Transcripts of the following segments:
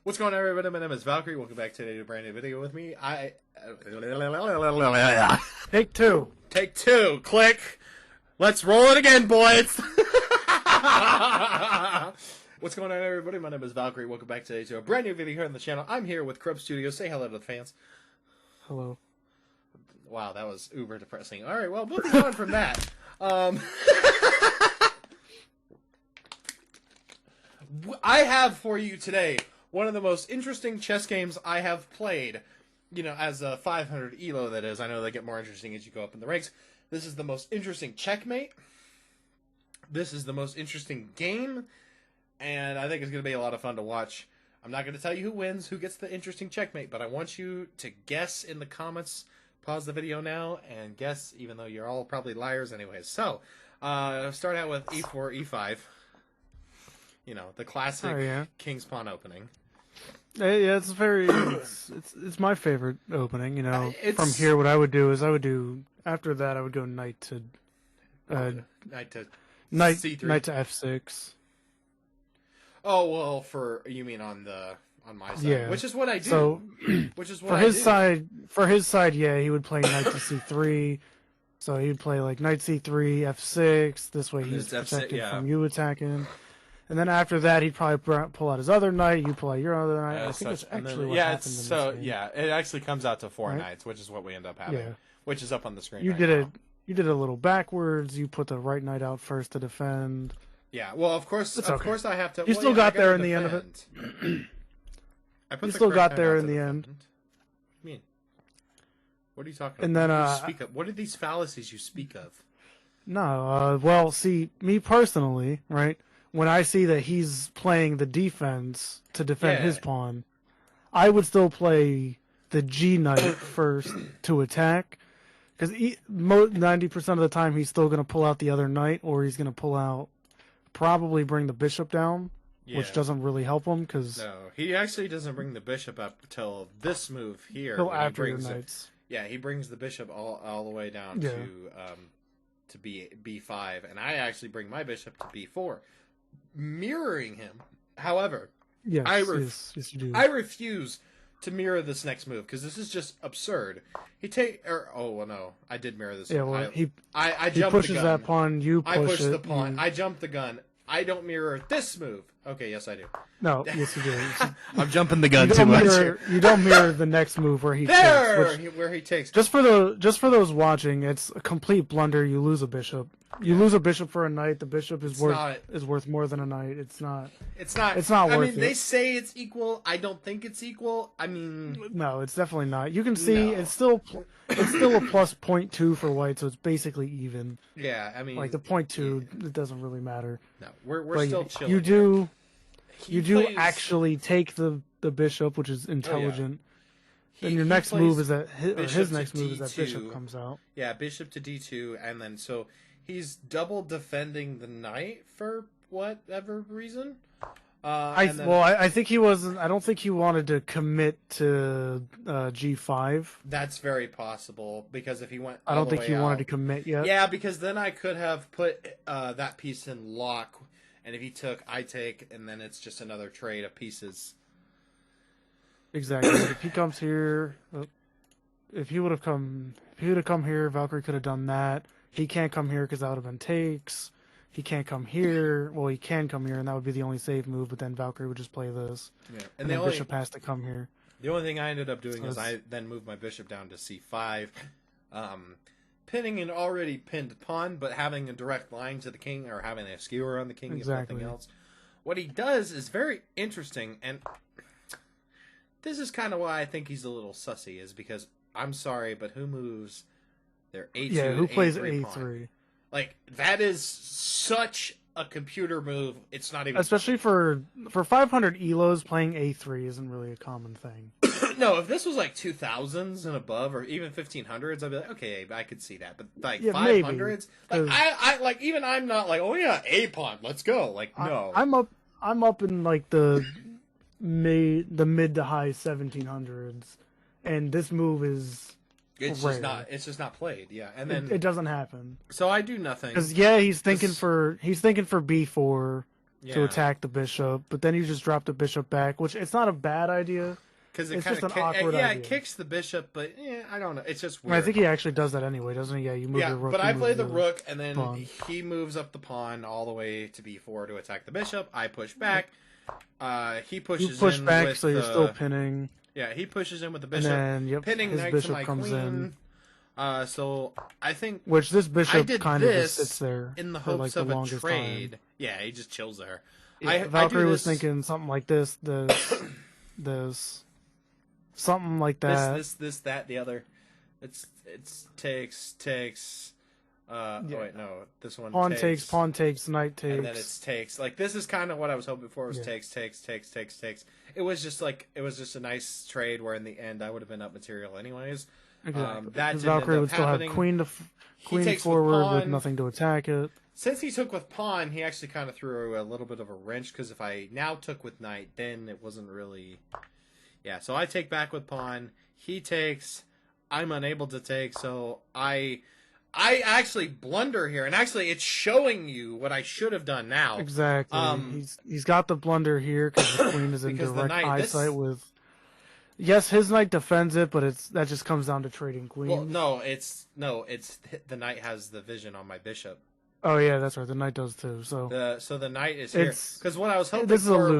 What's going on, everybody? My name is Valkyrie. Welcome back to a brand new video with me. Take two. Take two. Click. Let's roll it again, boys. What's going on, everybody? My name is Valkyrie. Welcome back today to a brand new video here on the channel. I'm here with Crub Studios. Say hello to the fans. Hello. Wow, that was uber depressing. All right, well, moving on from that. I have for you today one of the most interesting chess games I have played. You know, as a 500 ELO, that is. I know they get more interesting as you go up in the ranks. This is the most interesting checkmate. This is the most interesting game. And I think it's going to be a lot of fun to watch. I'm not going to tell you who wins, who gets the interesting checkmate, but I want you to guess in the comments. Pause the video now and guess, even though you're all probably liars anyways. So, start out with e4, e5. You know, the classic King's Pawn opening. Yeah, it's very. It's my favorite opening. You know, from here, what I would do is after that I would go knight to knight to C3. Knight to f6. Oh well, you mean on my side, yeah. Which is what I do. So, which is what for his side. For his side, yeah, he would play knight to c3. So he'd play like knight c3, f6. This way he's protected from you attacking. And then after that, he'd probably pull out his other knight. You pull out your other knight. I think that's actually what happened in this game. Yeah, it actually comes out to four knights, which is what we end up having. Yeah. Which is up on the screen. You did it a little backwards. You put the right knight out first to defend. Yeah, well, of course I have to. You still got there in the end of it. You still got there in the end. What do you mean? What are you talking about? And then, what are these fallacies you speak of? No, well, see, me personally, right? When I see that he's playing the defense to defend his pawn, I would still play the G knight first to attack, because 90% of the time he's still going to pull out the other knight, or he's going to probably bring the bishop down, which doesn't really help him. No, he actually doesn't bring the bishop up until this move here. Until after the knights. He brings the bishop all the way down to B5, and I actually bring my bishop to B4. Mirroring him, however, I refuse to mirror this next move because this is just absurd. I did mirror this. Yeah, well, I he pushes that pawn. You push the pawn. I jump the gun. I don't mirror this move. Okay, yes, I do. No, yes, you do. I'm jumping the gun too much. You don't mirror the next move where he takes. Just for those watching, it's a complete blunder. You lose a bishop. You lose a bishop for a knight. The bishop is worth more than a knight. It's not worth it. I mean, they say it's equal. I don't think it's equal. I mean, no, it's definitely not. You can see it's still a plus 0.2 for white, so it's basically even. Yeah, I mean, like the 0.2, it doesn't really matter. No, we're still chilling. You do actually take the bishop, which is intelligent. Then your next move is that his next move is that bishop comes out. Yeah, bishop to d2, and then so he's double defending the knight for whatever reason. I think he wasn't. I don't think he wanted to commit to g5. That's very possible because if he went, I don't think he wanted to commit yet. Yeah, because then I could have put that piece in lock, and if he took, I take, and then it's just another trade of pieces. Exactly. If he comes here, if he would have come here, Valkyrie could have done that. He can't come here because that would have been takes. He can't come here. Well, he can come here, and that would be the only save move. But then Valkyrie would just play this, and the bishop has to come here. The only thing I ended up doing is I then moved my bishop down to c5, pinning an already pinned pawn, but having a direct line to the king, or having a skewer on the king, if nothing else. What he does is very interesting, and this is kind of why I think he's a little sussy, is because, I'm sorry, but who moves their A2, who plays A3 A3? Pawn? Like, that is such a computer move. It's not even... Especially for 500 ELOs, playing A3 isn't really a common thing. No, if this was like 2000s and above, or even 1500s, I'd be like, okay, I could see that. But like 500s, like I like, even I'm not like, oh yeah, A pawn, let's go. Like, no, I'm up in like the mid to high 1700s, and this move is it's just not played. Yeah, and then it doesn't happen. So I do nothing because he's thinking for B4. to attack the bishop, but then you just drop the bishop back, which it's not a bad idea. Because it's just an awkward idea. It kicks the bishop, but I don't know. It's just weird. I think he actually does that anyway, doesn't he? Yeah, you move your rook. But I play the rook, and then he moves up the pawn all the way to b4 to attack the bishop. I push back. He pushes you push in back, with so you're still pinning. Yeah, he pushes in with the bishop, and then, pinning his knight bishop to my comes queen. So I think this bishop kind of just sits there in the for hopes like of the a longest trade. time. Yeah, he just chills there. Yeah, Valkyrie was thinking something like this, something like that. This, that, the other. It's takes. Oh wait, no. This one. Pawn takes, knight takes, and then it's takes. Like this is kind of what I was hoping for. Was takes. It was just a nice trade where in the end I would have been up material anyways. Exactly. That Valkyrie would still have queen forward with nothing to attack it. Since he took with pawn, he actually kind of threw a little bit of a wrench, because if I now took with knight, then it wasn't really... Yeah, so I take back with pawn, he takes, I'm unable to take, so I actually blunder here, and actually it's showing you what I should have done now. Exactly. He's got the blunder here, because the queen is in direct eyesight with... Yes, his knight defends it, but that just comes down to trading queens. Well, it's the knight has the vision on my bishop. Oh yeah, that's right. The knight does too. So the knight is here, because what I was hoping for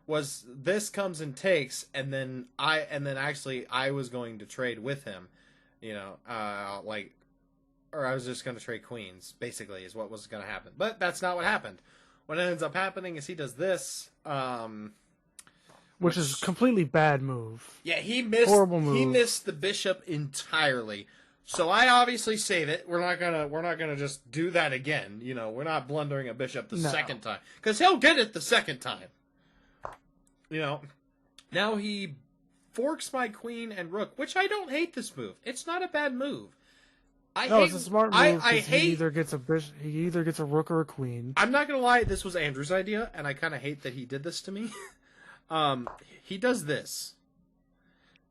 was this comes and takes, and then I was going to trade with him, or I was just going to trade queens. Basically, is what was going to happen. But that's not what happened. What ends up happening is he does this, which is a completely bad move. Yeah, he missed. Horrible move. He missed the bishop entirely. So I obviously save it. We're not gonna just do that again. We're not blundering a bishop the second time, because he'll get it the second time. Now he forks my queen and rook, which I don't hate this move. It's not a bad move. It's a smart move. He either gets a rook or a queen. I'm not gonna lie, this was Andrew's idea, and I kind of hate that he did this to me. He does this.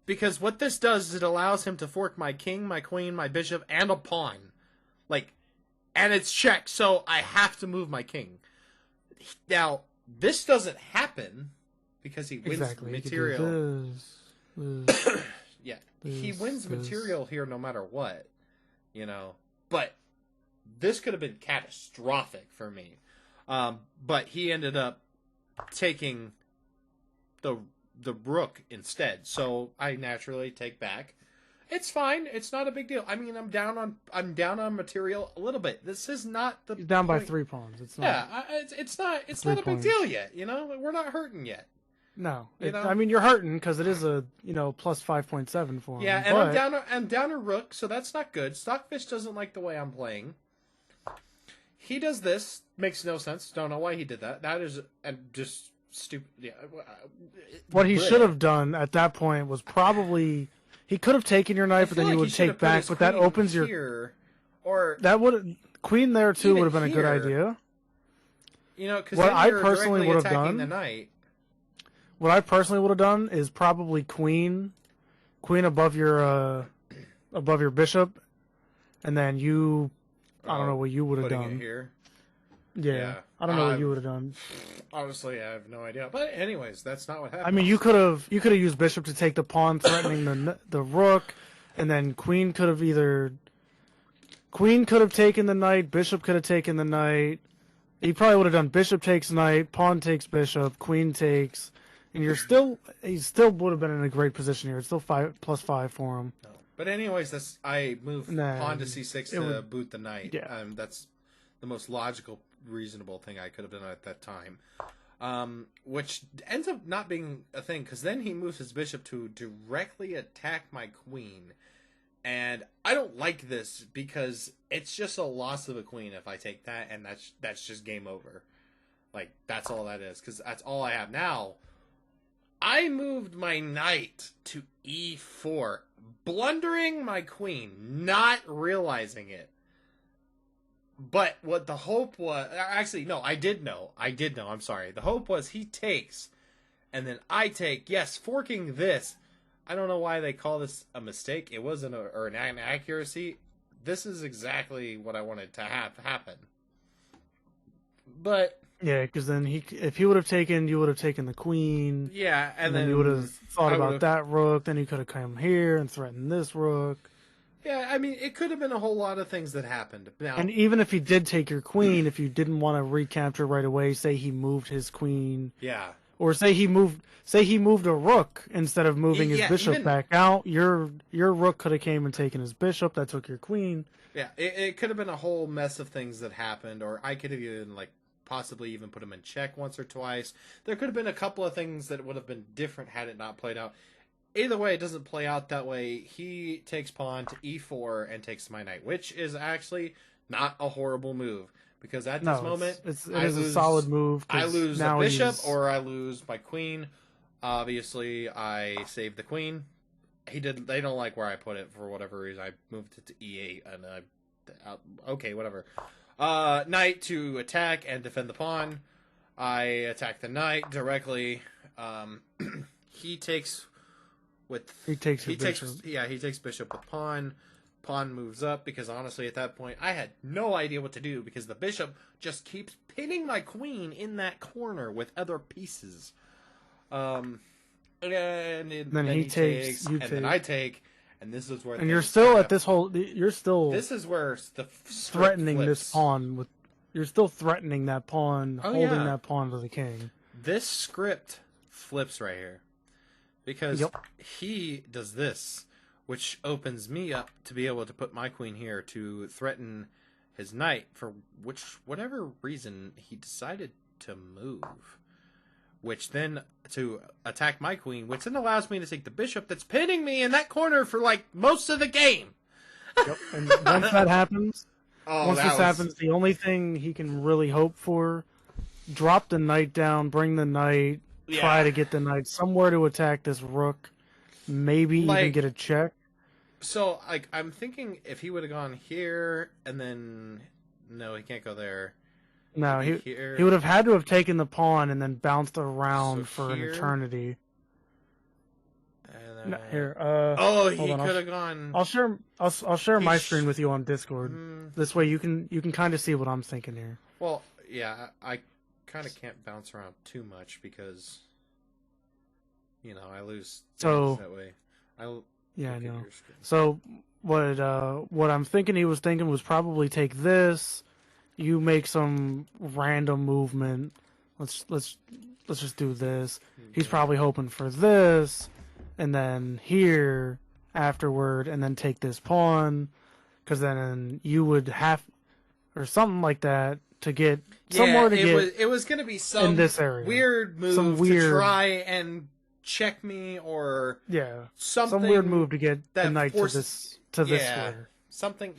Because what this does is it allows him to fork my king, my queen, my bishop, and a pawn. And it's checked, so I have to move my king. Now, this doesn't happen because he wins material. He wins material here no matter what. But this could have been catastrophic for me. But he ended up taking the rook instead, so I naturally take back. It's fine. It's not a big deal. I mean, I'm down on material a little bit. This is not the He's down by 3 pawns. It's not. Yeah, it's not a big deal yet. We're not hurting yet. No, I mean you're hurting because it is a plus 5.7 for him. Yeah, and I'm down a rook, so that's not good. Stockfish doesn't like the way I'm playing. He does this, makes no sense. Don't know why he did that. That is just stupid. Yeah. What he should have done at that point was probably he could have taken your knight, but then you would take back. But that opens your that would queen there too would have been a good idea. Because what I personally would have done. What I personally would have done is probably queen above your bishop, and then you. I don't know what you would have done. It here. Yeah. I don't know what you would have done. Honestly, I have no idea. But anyways, that's not what happened. I mean, you could have used bishop to take the pawn, threatening the rook, and then queen could have taken the knight, bishop could have taken the knight. He probably would have done bishop takes knight, pawn takes bishop, queen takes, and he still would have been in a great position here. It's still +5 for him. No. But anyways, I moved pawn to c6 to boot the knight. Yeah. That's the most logical, reasonable thing I could have done at that time. Which ends up not being a thing, because then he moves his bishop to directly attack my queen. And I don't like this, because it's just a loss of a queen if I take that, and that's just game over. That's all that is, because that's all I have. Now, I moved my knight to e4, blundering my queen, not realizing it. But what the hope was... Actually, no, I did know. I'm sorry. The hope was he takes, and then I take. Yes, forking this. I don't know why they call this a mistake. It wasn't an inaccuracy. This is exactly what I wanted to have happen. But Yeah, because then if he would have taken, you would have taken the queen. Yeah, and then you would have thought I about would've- that rook. Then you could have come here and threatened this rook. Yeah, I mean, it could have been a whole lot of things that happened. Now, And even if he did take your queen, if you didn't want to recapture right away, say he moved his queen, yeah, or say he moved a rook instead of moving his Yeah, bishop even- back out, your rook could have came and taken his bishop. That took your queen. yeah, it could have been a whole mess of things that happened, or I could have even possibly even put him in check once or twice. There could have been a couple of things that would have been different had it not played out. Either way, it doesn't play out that way. He takes pawn to e4 and takes my knight, which is actually not a horrible move. Because at this moment, it is a solid move. I lose now a bishop or I lose my queen. Obviously, I save the queen. They don't like where I put it for whatever reason. I moved it to e8, and okay, whatever. Knight to attack and defend the pawn. I attack the knight directly. He takes bishop. Yeah, he takes bishop with pawn. Pawn moves up because honestly, at that point, I had no idea what to do because the bishop just keeps pinning my queen in that corner with other pieces. And then he takes, then I take, and this is where. And you're still at this whole. You're still. This is where the threatening flips. this pawn with. You're still threatening that pawn, holding that pawn to the king. This script flips right here. Because he does this, which opens me up to be able to put my queen here to threaten his knight for whatever reason he decided to move. Which then to attack my queen, which then allows me to take the bishop that's pinning me in that corner for most of the game. Yep. And once that happens, happens, the only thing he can really hope for, drop the knight down, bring the knight. Yeah. Try to get the knight somewhere to attack this rook. Maybe even get a check. So, I'm thinking if he would have gone here and then... No, he can't go there. No, he would have had to have taken the pawn and then bounced around for here, an eternity. And then, here, he could have gone... I'll share my screen with you on Discord. This way you can kind of see what I'm thinking here. Well, yeah, I kind of can't bounce around too much because I lose that way. I know. So what I'm thinking he was thinking was probably take this, you make some random movement. Let's just do this. Okay. He's probably hoping for this, and then here afterward, and then take this pawn, because then you would have, or something like that. To get somewhere to get it was going to be some in this area. Weird move to try and check me or some weird move to get the knight to this square. Something,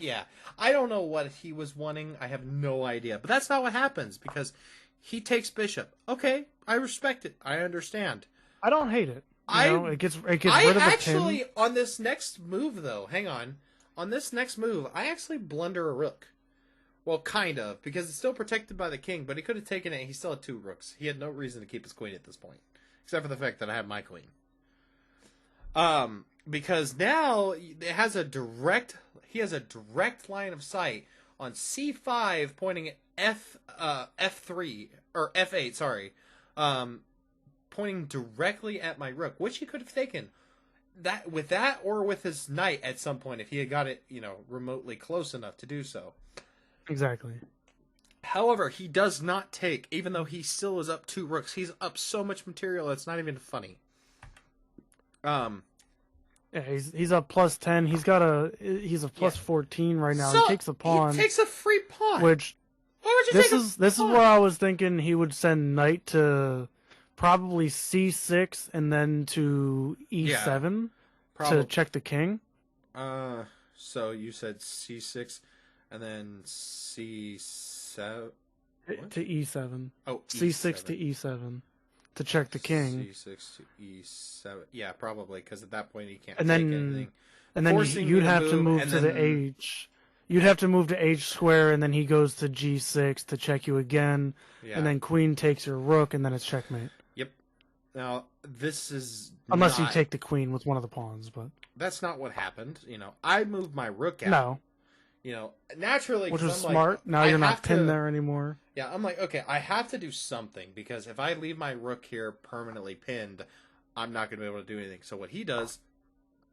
I don't know what he was wanting. I have no idea. But that's not what happens because he takes bishop. Okay, I respect it. I understand. I don't hate it. It gets rid of the pin. On this next move though, hang on. On this next move, I actually blunder a rook. Well, kind of, because it's still protected by the king, but he could have taken it. He still had 2 rooks. He had no reason to keep his queen at this point, except for the fact that I have my queen. Because now he has a direct line of sight on c5, pointing at f3 or f8. Sorry, pointing directly at my rook, which he could have taken with that or with his knight at some point if he had got it, remotely close enough to do so. Exactly. However, he does not take, even though he still is up 2 rooks. He's up so much material, it's not even funny. Yeah, he's up plus 10. He's a plus 14 right now. So, he takes a pawn. He takes a free pawn. Which why would you this is where I was thinking he would send knight to probably c6 and then to e7 to check the king. So you said c6. And then C7 to E7. Oh, C6 to E7 to check the king. C6 to E7. Yeah, probably because at that point he can't. And take then, anything. And then you'd have to move to the H. You'd have to move to H square, and then he goes to G6 to check you again. Yeah. And then Queen takes your rook, and then it's checkmate. Yep. Now this is unless you take the queen with one of the pawns, but that's not what happened. I moved my rook out. No. Naturally, Which 'cause was I'm smart. like, Now I you're not have pinned to, there anymore. Yeah, I'm like, okay, I have to do something because if I leave my rook here permanently pinned, I'm not going to be able to do anything. So what he does,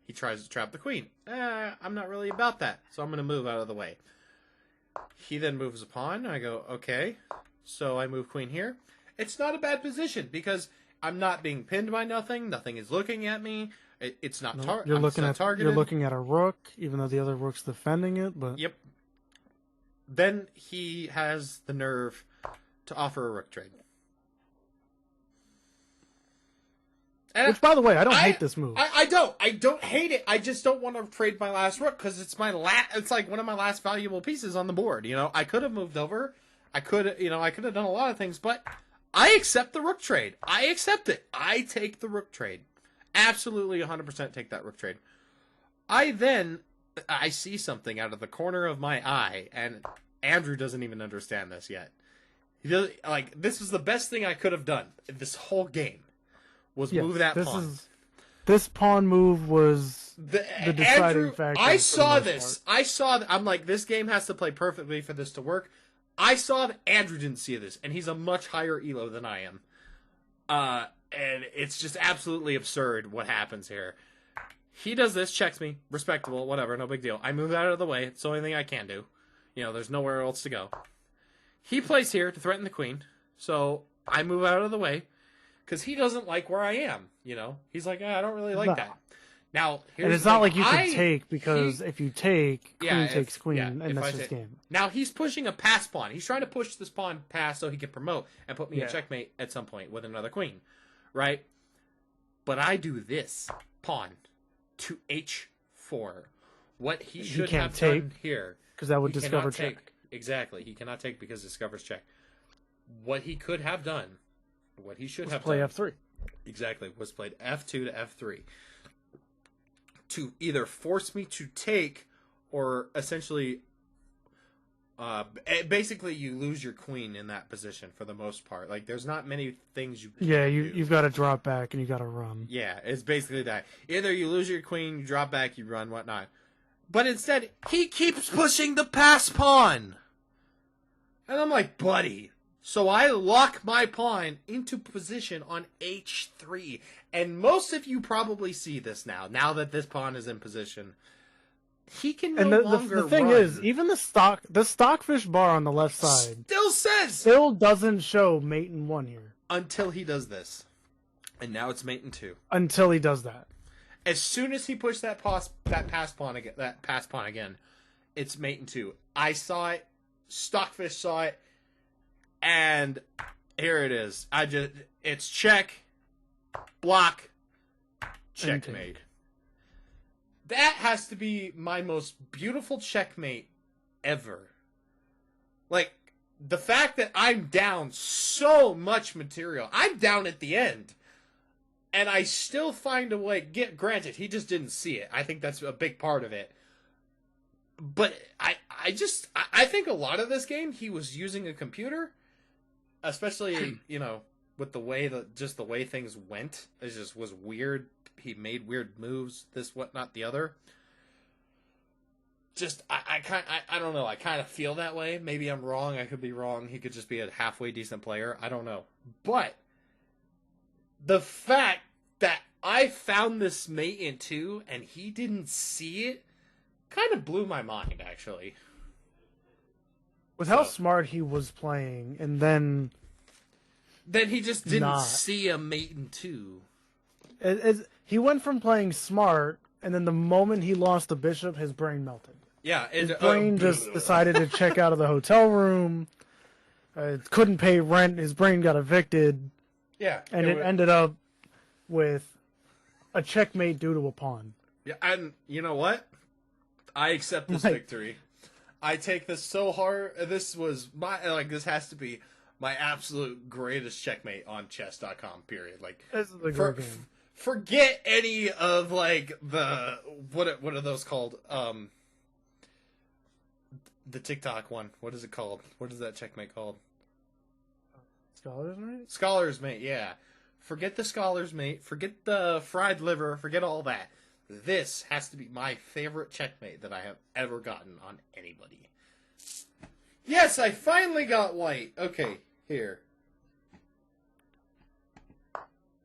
he tries to trap the queen. I'm not really about that, so I'm going to move out of the way. He then moves a pawn. I go, okay. So I move queen here. It's not a bad position because I'm not being pinned by nothing. Nothing is looking at me. It's not targeted. You're looking at a rook, even though the other rook's defending it. But Yep. Then he has the nerve to offer a rook trade. And which, by the way, I don't hate this move. I don't hate it. I just don't want to trade my last rook because it's It's like one of my last valuable pieces on the board. I could have moved over. I could have done a lot of things, but I accept the rook trade. I accept it. I take the rook trade. Absolutely 100% take that rook trade. I see something out of the corner of my eye, and Andrew doesn't even understand this yet. He does this is the best thing I could have done this whole game. Move that pawn. This pawn move was the deciding factor. I saw this. I'm like, this game has to play perfectly for this to work. I saw that Andrew didn't see this, and he's a much higher elo than I am. And it's just absolutely absurd what happens here. He does this, checks me, respectable, whatever, no big deal. I move out of the way. It's the only thing I can do. There's nowhere else to go. He plays here to threaten the queen, so I move out of the way. Because he doesn't like where I am, He's like, I don't really like that. Now, and it's not like you can take, because if you take, queen takes queen, and that's his game. Now, he's pushing a pass pawn. He's trying to push this pawn past so he can promote and put me in checkmate at some point with another queen, right? But I do this pawn to h4. What he should have done here. Because that would discover check. Exactly. He cannot take because discovers check. What he could have done. What he should have play done, f3. Exactly, was played f2 to f3 to either force me to take or essentially basically you lose your queen in that position for the most part. Like, there's not many things you can do. You've got to drop back and you got to run. Yeah, it's basically that. Either you lose your queen, you drop back, you run, whatnot. But instead, he keeps pushing the pass pawn. And I'm like, buddy. So I lock my pawn into position on h3. And most of you probably see this now that this pawn is in position. He can no longer the thing run. is, even the stockfish bar on the left side still doesn't show mate in 1 here. Until he does this. And now it's mate in 2. Until he does that. As soon as he pushed that pass pawn again, it's mate in 2. I saw it. Stockfish saw it. And here it is. It's check, block, checkmate. That has to be my most beautiful checkmate ever. Like, the fact that I'm down so much material. I'm down at the end. And I still find a way. Granted, he just didn't see it. I think that's a big part of it. But I think a lot of this game, he was using a computer. Especially, with the way things went, it just was weird. He made weird moves, this, whatnot, the other. I don't know. I kind of feel that way. Maybe I'm wrong. I could be wrong. He could just be a halfway decent player. I don't know. But the fact that I found this mate in 2 and he didn't see it kind of blew my mind, actually. With how smart he was playing, and then he just didn't see a mate in 2. He went from playing smart, and then the moment he lost the bishop, his brain melted. Yeah, his brain just decided to check out of the hotel room. Couldn't pay rent. His brain got evicted. Yeah, and it ended up with a checkmate due to a pawn. Yeah, and you know what? I accept this victory. I take this so hard. This was this has to be my absolute greatest checkmate on chess.com, period. Like, this is a great game. Forget any of the what are those called? The TikTok one. What is it called? What is that checkmate called? Scholars Mate? Scholars Mate, yeah. Forget the Scholars Mate. Forget the fried liver. Forget all that. This has to be my favorite checkmate that I have ever gotten on anybody. Yes, I finally got white. Okay, here.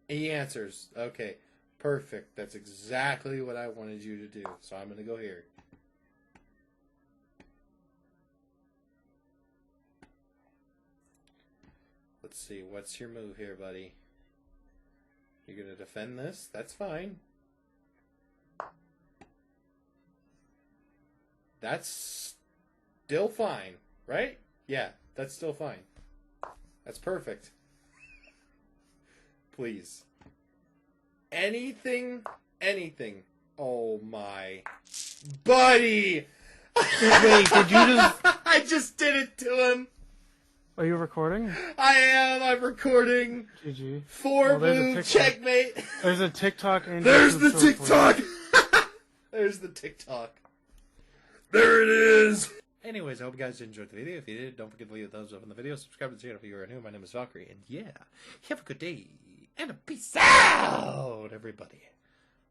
He answers. Okay, perfect. That's exactly what I wanted you to do. So I'm going to go here. Let's see. What's your move here, buddy? You're going to defend this? That's fine. That's still fine, right? Yeah, that's still fine. That's perfect. Please. Anything. Oh my. Buddy! Wait, did you just... I just did it to him! Are you recording? I am, I'm recording. GG. Move, checkmate. There's a TikTok and There's the TikTok! There's the TikTok. There it is! Anyways, I hope you guys enjoyed the video. If you did, don't forget to leave a thumbs up on the video. Subscribe to the channel if you are new. My name is Valkyrie. And yeah, have a good day. And a peace out, everybody.